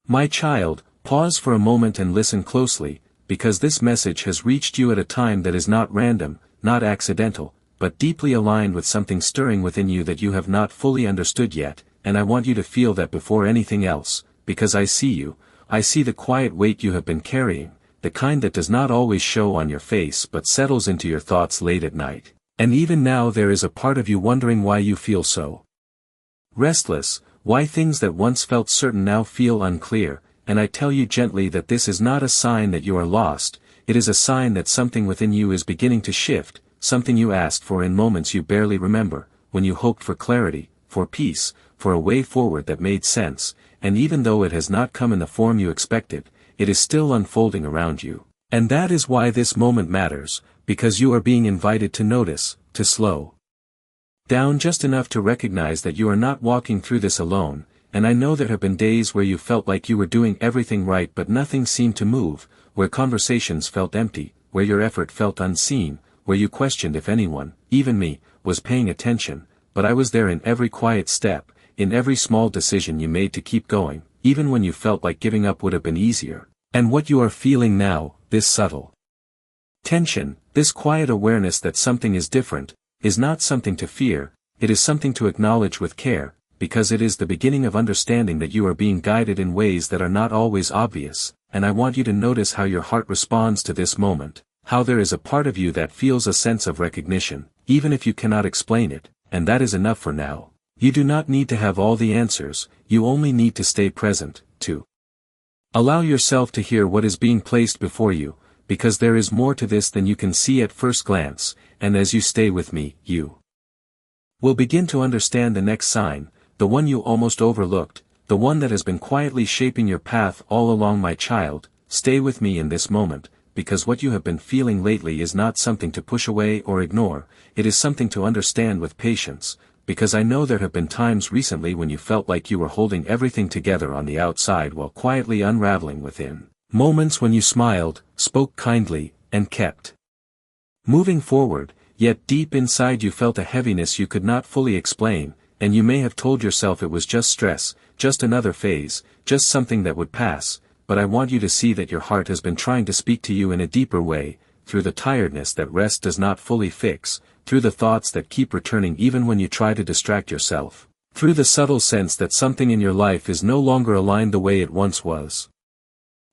My child, pause for a moment and listen closely, because this message has reached you at a time that is not random, not accidental, but deeply aligned with something stirring within you that you have not fully understood yet, and I want you to feel that before anything else, because I see you, I see the quiet weight you have been carrying, the kind that does not always show on your face but settles into your thoughts late at night. And even now there is a part of you wondering why you feel so restless, why things that once felt certain now feel unclear, and I tell you gently that this is not a sign that you are lost, it is a sign that something within you is beginning to shift, something you asked for in moments you barely remember, when you hoped for clarity, for peace, for a way forward that made sense, and even though it has not come in the form you expected, it is still unfolding around you. And that is why this moment matters, because you are being invited to notice, to slow down just enough to recognize that you are not walking through this alone, and I know there have been days where you felt like you were doing everything right but nothing seemed to move, where conversations felt empty, where your effort felt unseen, where you questioned if anyone, even me, was paying attention, but I was there in every quiet step, in every small decision you made to keep going, even when you felt like giving up would have been easier. And what you are feeling now, this subtle tension, this quiet awareness that something is different, is not something to fear, it is something to acknowledge with care, because it is the beginning of understanding that you are being guided in ways that are not always obvious, and I want you to notice how your heart responds to this moment, how there is a part of you that feels a sense of recognition, even if you cannot explain it, and that is enough for now. You do not need to have all the answers, you only need to stay present, to allow yourself to hear what is being placed before you, because there is more to this than you can see at first glance, and as you stay with me, you will begin to understand the next sign, the one you almost overlooked, the one that has been quietly shaping your path all along. My child, stay with me in this moment, because what you have been feeling lately is not something to push away or ignore, it is something to understand with patience, because I know there have been times recently when you felt like you were holding everything together on the outside while quietly unraveling within. Moments when you smiled, spoke kindly, and kept moving forward, yet deep inside you felt a heaviness you could not fully explain, and you may have told yourself it was just stress, just another phase, just something that would pass, but I want you to see that your heart has been trying to speak to you in a deeper way, through the tiredness that rest does not fully fix, through the thoughts that keep returning even when you try to distract yourself, through the subtle sense that something in your life is no longer aligned the way it once was.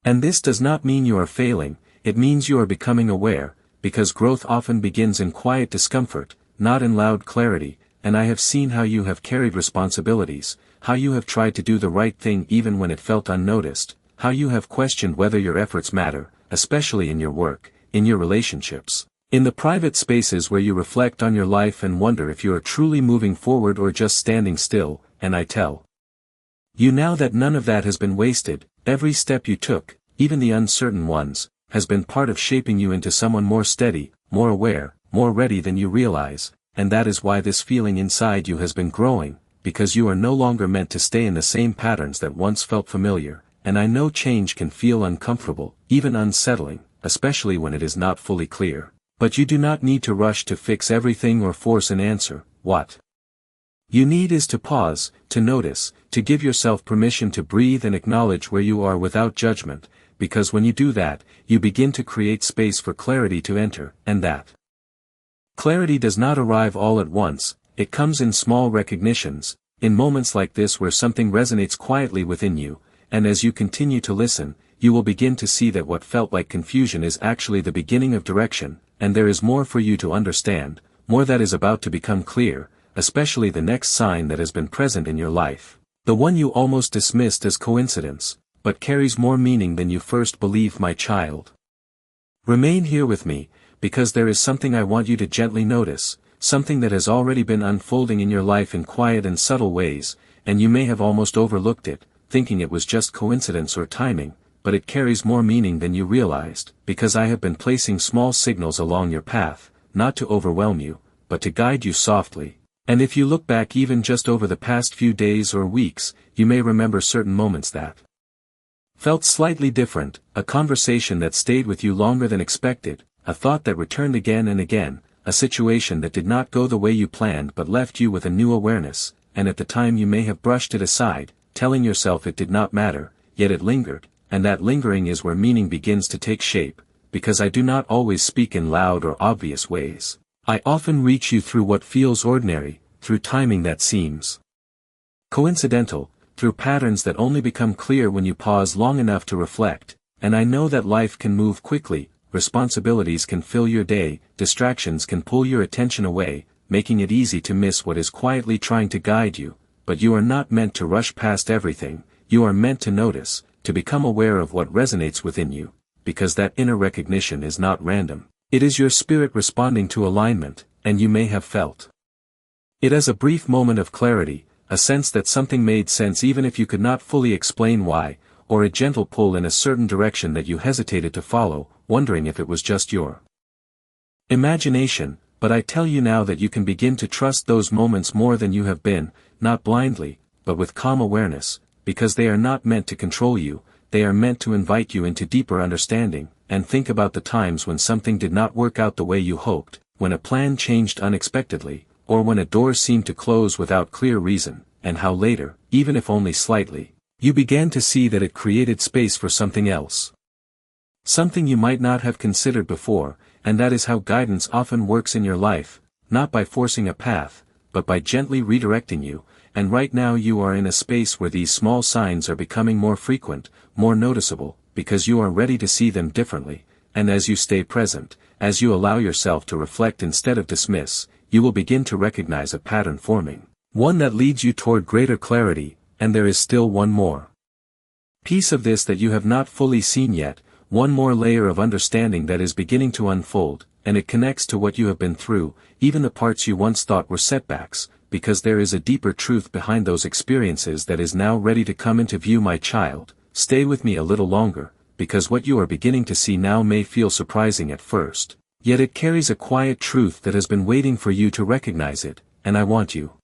And this does not mean you are failing, it means you are becoming aware, because growth often begins in quiet discomfort, not in loud clarity, and I have seen how you have carried responsibilities, how you have tried to do the right thing even when it felt unnoticed, how you have questioned whether your efforts matter, especially in your work, in your relationships, in the private spaces where you reflect on your life and wonder if you are truly moving forward or just standing still, and I tell you now that none of that has been wasted. Every step you took, even the uncertain ones, has been part of shaping you into someone more steady, more aware, more ready than you realize, and that is why this feeling inside you has been growing, because you are no longer meant to stay in the same patterns that once felt familiar, and I know change can feel uncomfortable, even unsettling, especially when it is not fully clear. But you do not need to rush to fix everything or force an answer. What you need is to pause, to notice, to give yourself permission to breathe and acknowledge where you are without judgment, because when you do that, you begin to create space for clarity to enter, and that clarity does not arrive all at once, it comes in small recognitions, in moments like this where something resonates quietly within you, and as you continue to listen, you will begin to see that what felt like confusion is actually the beginning of direction, and there is more for you to understand, more that is about to become clear, especially the next sign that has been present in your life, the one you almost dismissed as coincidence, but carries more meaning than you first believed. My child, remain here with me, because there is something I want you to gently notice, something that has already been unfolding in your life in quiet and subtle ways, and you may have almost overlooked it, thinking it was just coincidence or timing, but it carries more meaning than you realized, because I have been placing small signals along your path, not to overwhelm you, but to guide you softly. And if you look back even just over the past few days or weeks, you may remember certain moments that felt slightly different, a conversation that stayed with you longer than expected, a thought that returned again and again, a situation that did not go the way you planned but left you with a new awareness, and at the time you may have brushed it aside, telling yourself it did not matter, yet it lingered, and that lingering is where meaning begins to take shape, because I do not always speak in loud or obvious ways. I often reach you through what feels ordinary, through timing that seems coincidental, through patterns that only become clear when you pause long enough to reflect, and I know that life can move quickly, responsibilities can fill your day, distractions can pull your attention away, making it easy to miss what is quietly trying to guide you, but you are not meant to rush past everything, you are meant to notice, to become aware of what resonates within you, because that inner recognition is not random. It is your spirit responding to alignment, and you may have felt it as a brief moment of clarity, a sense that something made sense even if you could not fully explain why, or a gentle pull in a certain direction that you hesitated to follow, wondering if it was just your imagination, but I tell you now that you can begin to trust those moments more than you have been, not blindly, but with calm awareness, because they are not meant to control you, they are meant to invite you into deeper understanding, and think about the times when something did not work out the way you hoped, when a plan changed unexpectedly, or when a door seemed to close without clear reason, and how later, even if only slightly, you began to see that it created space for something else. Something you might not have considered before, and that is how guidance often works in your life, not by forcing a path, but by gently redirecting you, and right now you are in a space where these small signs are becoming more frequent, more noticeable, because you are ready to see them differently, and as you stay present, as you allow yourself to reflect instead of dismiss, you will begin to recognize a pattern forming, one that leads you toward greater clarity, and there is still one more piece of this that you have not fully seen yet, one more layer of understanding that is beginning to unfold, and it connects to what you have been through, even the parts you once thought were setbacks, because there is a deeper truth behind those experiences that is now ready to come into view. My child, stay with me a little longer, because what you are beginning to see now may feel surprising at first, yet it carries a quiet truth that has been waiting for you to recognize it, and I want you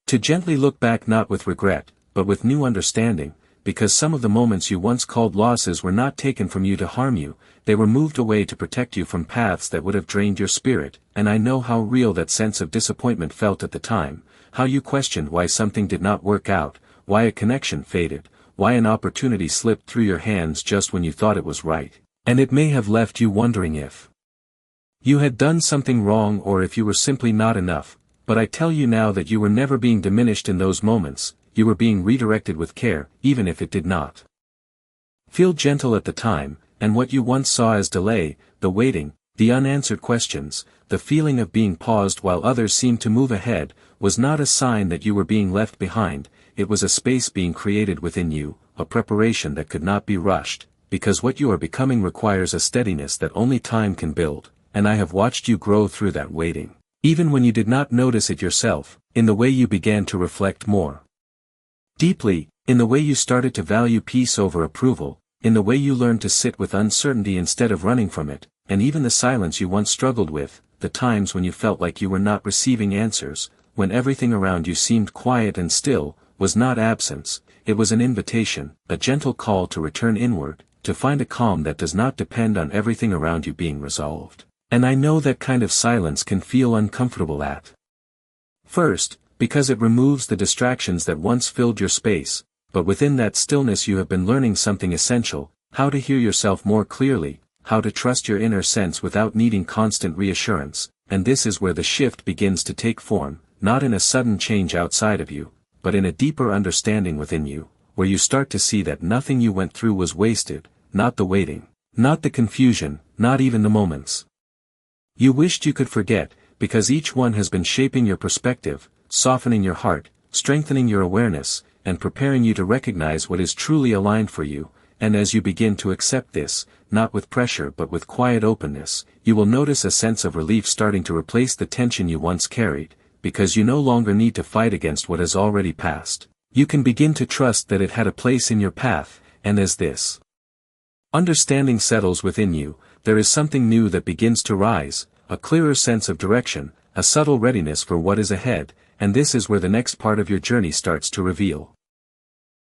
to gently look back not with regret, but with new understanding, because some of the moments you once called losses were not taken from you to harm you, they were moved away to protect you from paths that would have drained your spirit, and I know how real that sense of disappointment felt at the time, how you questioned why something did not work out, why a connection faded, why an opportunity slipped through your hands just when you thought it was right, and it may have left you wondering if you had done something wrong or if you were simply not enough, but I tell you now that you were never being diminished in those moments, you were being redirected with care, even if it did not feel gentle at the time, and what you once saw as delay, the waiting, the unanswered questions, the feeling of being paused while others seemed to move ahead, was not a sign that you were being left behind, it was a space being created within you, a preparation that could not be rushed, because what you are becoming requires a steadiness that only time can build, and I have watched you grow through that waiting, even when you did not notice it yourself, in the way you began to reflect more deeply, in the way you started to value peace over approval, in the way you learned to sit with uncertainty instead of running from it, and even the silence you once struggled with, the times when you felt like you were not receiving answers, when everything around you seemed quiet and still, was not absence, it was an invitation, a gentle call to return inward, to find a calm that does not depend on everything around you being resolved. And I know that kind of silence can feel uncomfortable at first, because it removes the distractions that once filled your space, but within that stillness you have been learning something essential, how to hear yourself more clearly, how to trust your inner sense without needing constant reassurance, and this is where the shift begins to take form, not in a sudden change outside of you, but in a deeper understanding within you, where you start to see that nothing you went through was wasted, not the waiting, not the confusion, not even the moments you wished you could forget, because each one has been shaping your perspective, softening your heart, strengthening your awareness, and preparing you to recognize what is truly aligned for you, and as you begin to accept this, not with pressure but with quiet openness, you will notice a sense of relief starting to replace the tension you once carried, because you no longer need to fight against what has already passed. You can begin to trust that it had a place in your path, and as this understanding settles within you, there is something new that begins to rise, a clearer sense of direction, a subtle readiness for what is ahead, and this is where the next part of your journey starts to reveal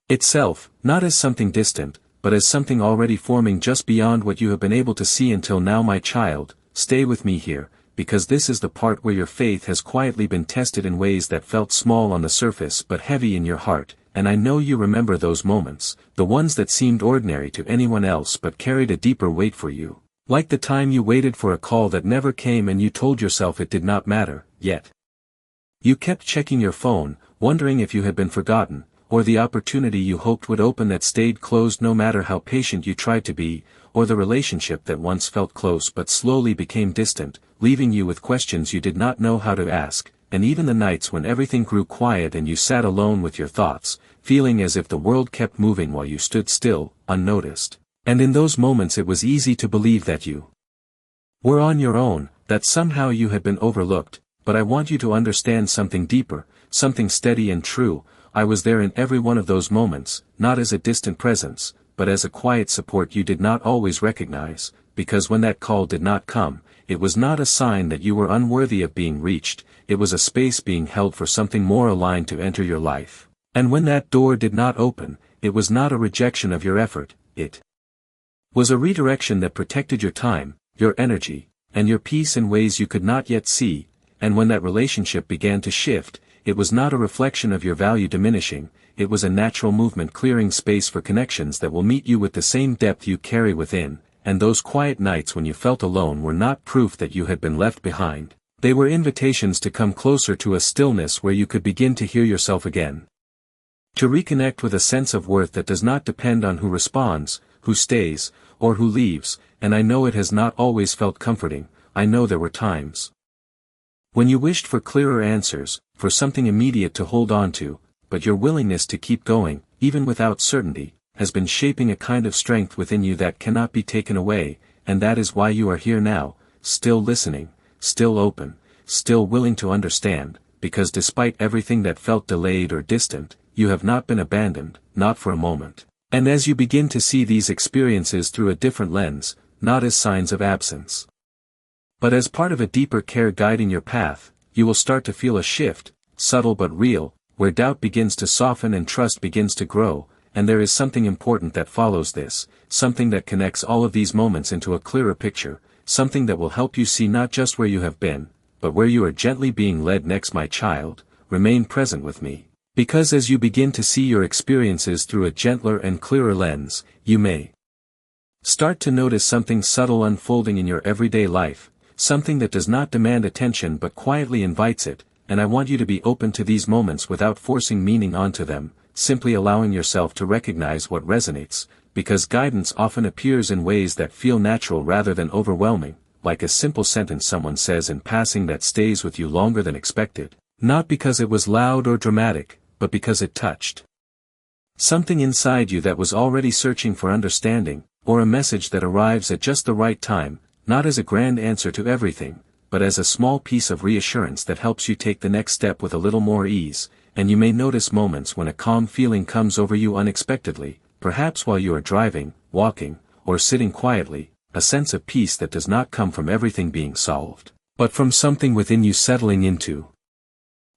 itself, not as something distant, but as something already forming just beyond what you have been able to see until now. My child, stay with me here, because this is the part where your faith has quietly been tested in ways that felt small on the surface but heavy in your heart, and I know you remember those moments, the ones that seemed ordinary to anyone else but carried a deeper weight for you. Like the time you waited for a call that never came and you told yourself it did not matter, yet you kept checking your phone, wondering if you had been forgotten, or the opportunity you hoped would open that stayed closed no matter how patient you tried to be, or the relationship that once felt close but slowly became distant, leaving you with questions you did not know how to ask, and even the nights when everything grew quiet and you sat alone with your thoughts, feeling as if the world kept moving while you stood still, unnoticed. And in those moments it was easy to believe that you were on your own, that somehow you had been overlooked, but I want you to understand something deeper, something steady and true. I was there in every one of those moments, not as a distant presence, but as a quiet support you did not always recognize, because when that call did not come, it was not a sign that you were unworthy of being reached, it was a space being held for something more aligned to enter your life. And when that door did not open, it was not a rejection of your effort, it was a redirection that protected your time, your energy, and your peace in ways you could not yet see, and when that relationship began to shift, it was not a reflection of your value diminishing, it was a natural movement clearing space for connections that will meet you with the same depth you carry within, and those quiet nights when you felt alone were not proof that you had been left behind. They were invitations to come closer to a stillness where you could begin to hear yourself again. To reconnect with a sense of worth that does not depend on who responds, who stays, or who leaves, and I know it has not always felt comforting. I know there were times when you wished for clearer answers, for something immediate to hold on to, but your willingness to keep going, even without certainty, has been shaping a kind of strength within you that cannot be taken away, and that is why you are here now, still listening, still open, still willing to understand, because despite everything that felt delayed or distant, you have not been abandoned, not for a moment. And as you begin to see these experiences through a different lens, not as signs of absence, but as part of a deeper care guiding your path, you will start to feel a shift, subtle but real, where doubt begins to soften and trust begins to grow, and there is something important that follows this, something that connects all of these moments into a clearer picture, something that will help you see not just where you have been, but where you are gently being led next. My child, remain present with me. Because as you begin to see your experiences through a gentler and clearer lens, you may start to notice something subtle unfolding in your everyday life, something that does not demand attention but quietly invites it, and I want you to be open to these moments without forcing meaning onto them, simply allowing yourself to recognize what resonates, because guidance often appears in ways that feel natural rather than overwhelming, like a simple sentence someone says in passing that stays with you longer than expected, not because it was loud or dramatic, but because it touched something inside you that was already searching for understanding, or a message that arrives at just the right time, not as a grand answer to everything, but as a small piece of reassurance that helps you take the next step with a little more ease. And you may notice moments when a calm feeling comes over you unexpectedly, perhaps while you are driving, walking, or sitting quietly, a sense of peace that does not come from everything being solved, but from something within you settling into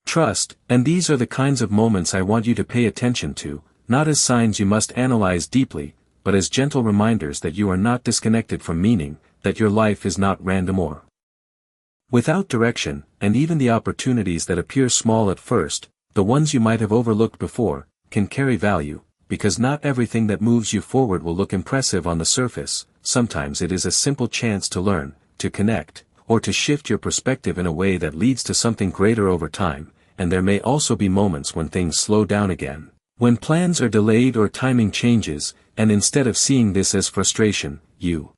trust. And these are the kinds of moments I want you to pay attention to, not as signs you must analyze deeply, but as gentle reminders that you are not disconnected from meaning, that your life is not random or without direction, and even the opportunities that appear small at first, the ones you might have overlooked before, can carry value, because not everything that moves you forward will look impressive on the surface. Sometimes it is a simple chance to learn, to connect, or to shift your perspective in a way that leads to something greater over time, and there may also be moments when things slow down again, when plans are delayed or timing changes, and instead of seeing this as frustration, you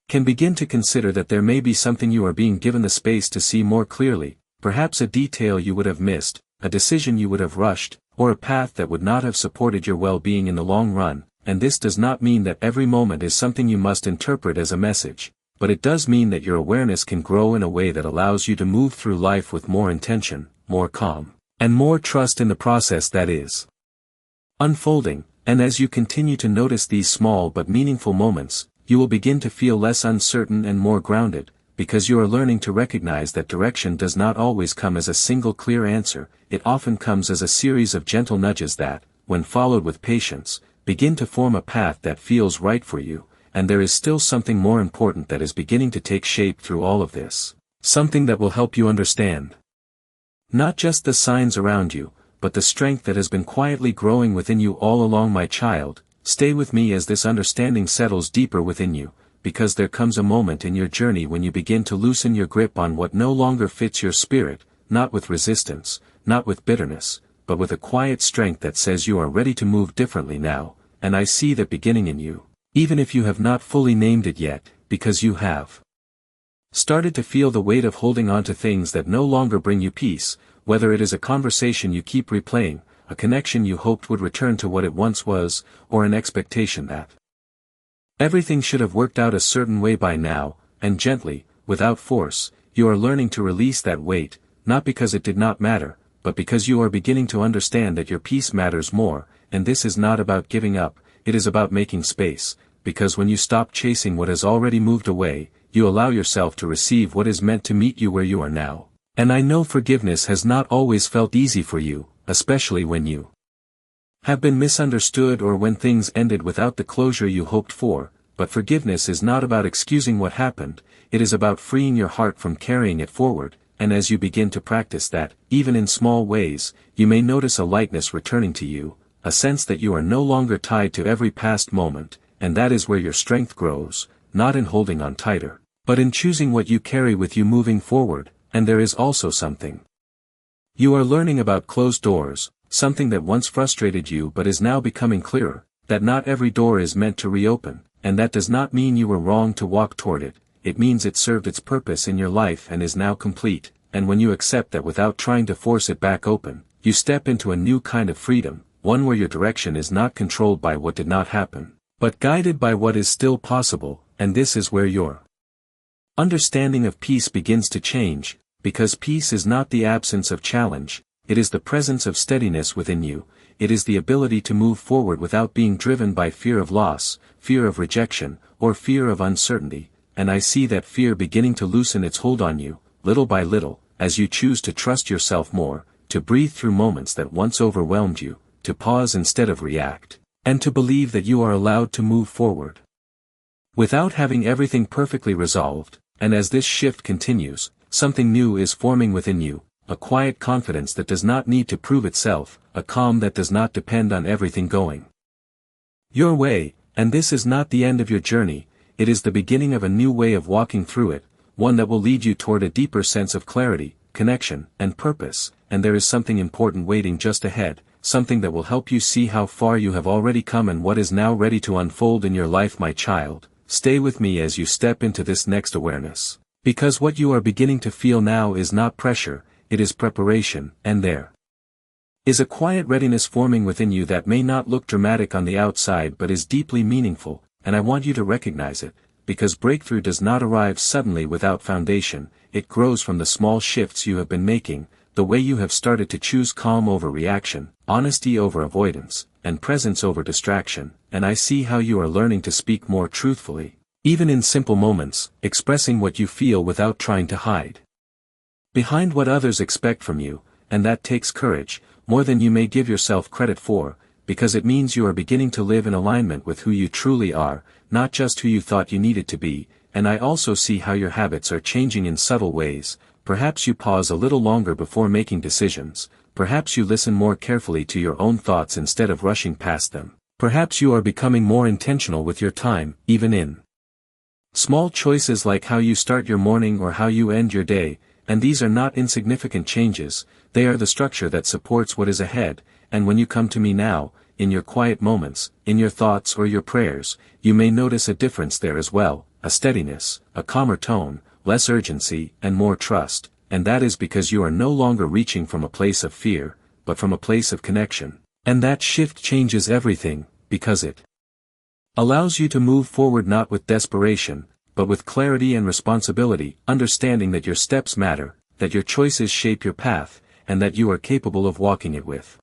can begin to consider that there may be something you are being given the space to see more clearly, perhaps a detail you would have missed, a decision you would have rushed, or a path that would not have supported your well-being in the long run. And this does not mean that every moment is something you must interpret as a message, but it does mean that your awareness can grow in a way that allows you to move through life with more intention, more calm, and more trust in the process that is unfolding. And as you continue to notice these small but meaningful moments, you will begin to feel less uncertain and more grounded, because you are learning to recognize that direction does not always come as a single clear answer. It often comes as a series of gentle nudges that, when followed with patience, begin to form a path that feels right for you. And there is still something more important that is beginning to take shape through all of this. Something that will help you understand not just the signs around you, but the strength that has been quietly growing within you all along, my child. Stay with me as this understanding settles deeper within you, because there comes a moment in your journey when you begin to loosen your grip on what no longer fits your spirit, not with resistance, not with bitterness, but with a quiet strength that says you are ready to move differently now, and I see that beginning in you, even if you have not fully named it yet, because you have started to feel the weight of holding on to things that no longer bring you peace, whether it is a conversation you keep replaying, a connection you hoped would return to what it once was, or an expectation that everything should have worked out a certain way by now, and gently, without force, you are learning to release that weight, not because it did not matter, but because you are beginning to understand that your peace matters more, and this is not about giving up, it is about making space, because when you stop chasing what has already moved away, you allow yourself to receive what is meant to meet you where you are now. And I know forgiveness has not always felt easy for you, especially when you have been misunderstood or when things ended without the closure you hoped for, but forgiveness is not about excusing what happened, it is about freeing your heart from carrying it forward, and as you begin to practice that, even in small ways, you may notice a lightness returning to you, a sense that you are no longer tied to every past moment, and that is where your strength grows, not in holding on tighter, but in choosing what you carry with you moving forward. And there is also something you are learning about closed doors, something that once frustrated you but is now becoming clearer, that not every door is meant to reopen, and that does not mean you were wrong to walk toward it, it means it served its purpose in your life and is now complete, and when you accept that without trying to force it back open, you step into a new kind of freedom, one where your direction is not controlled by what did not happen, but guided by what is still possible, and this is where your understanding of peace begins to change, because peace is not the absence of challenge, it is the presence of steadiness within you, it is the ability to move forward without being driven by fear of loss, fear of rejection, or fear of uncertainty, and I see that fear beginning to loosen its hold on you, little by little, as you choose to trust yourself more, to breathe through moments that once overwhelmed you, to pause instead of react, and to believe that you are allowed to move forward without having everything perfectly resolved. And as this shift continues, something new is forming within you, a quiet confidence that does not need to prove itself, a calm that does not depend on everything going your way, and this is not the end of your journey, it is the beginning of a new way of walking through it, one that will lead you toward a deeper sense of clarity, connection, and purpose, and there is something important waiting just ahead, something that will help you see how far you have already come and what is now ready to unfold in your life, my child. Stay with me as you step into this next awareness. Because what you are beginning to feel now is not pressure, it is preparation, and there is a quiet readiness forming within you that may not look dramatic on the outside but is deeply meaningful, and I want you to recognize it, because breakthrough does not arrive suddenly without foundation, it grows from the small shifts you have been making, the way you have started to choose calm over reaction, honesty over avoidance, and presence over distraction, and I see how you are learning to speak more truthfully, even in simple moments, expressing what you feel without trying to hide behind what others expect from you, and that takes courage, more than you may give yourself credit for, because it means you are beginning to live in alignment with who you truly are, not just who you thought you needed to be, and I also see how your habits are changing in subtle ways. Perhaps you pause a little longer before making decisions, perhaps you listen more carefully to your own thoughts instead of rushing past them, perhaps you are becoming more intentional with your time, even in small choices like how you start your morning or how you end your day, and these are not insignificant changes, they are the structure that supports what is ahead, and when you come to me now, in your quiet moments, in your thoughts or your prayers, you may notice a difference there as well, a steadiness, a calmer tone, less urgency, and more trust, and that is because you are no longer reaching from a place of fear, but from a place of connection, and that shift changes everything, because it allows you to move forward not with desperation, but with clarity and responsibility, understanding that your steps matter, that your choices shape your path, and that you are capable of walking it with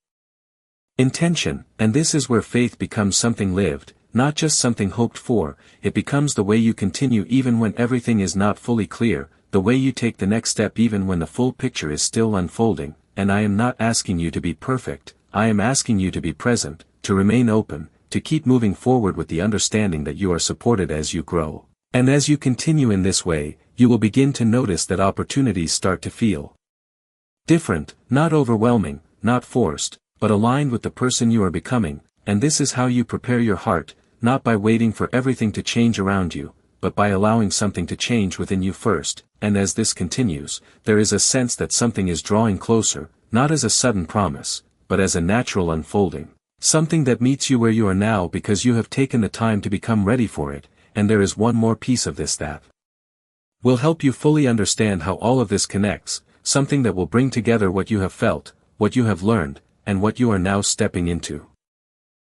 intention, and this is where faith becomes something lived, not just something hoped for, it becomes the way you continue even when everything is not fully clear, the way you take the next step even when the full picture is still unfolding, and I am not asking you to be perfect, I am asking you to be present, to remain open, to keep moving forward with the understanding that you are supported as you grow. And as you continue in this way, you will begin to notice that opportunities start to feel different, not overwhelming, not forced, but aligned with the person you are becoming, and this is how you prepare your heart, not by waiting for everything to change around you, but by allowing something to change within you first, and as this continues, there is a sense that something is drawing closer, not as a sudden promise, but as a natural unfolding. Something that meets you where you are now because you have taken the time to become ready for it, and there is one more piece of this that will help you fully understand how all of this connects, something that will bring together what you have felt, what you have learned, and what you are now stepping into.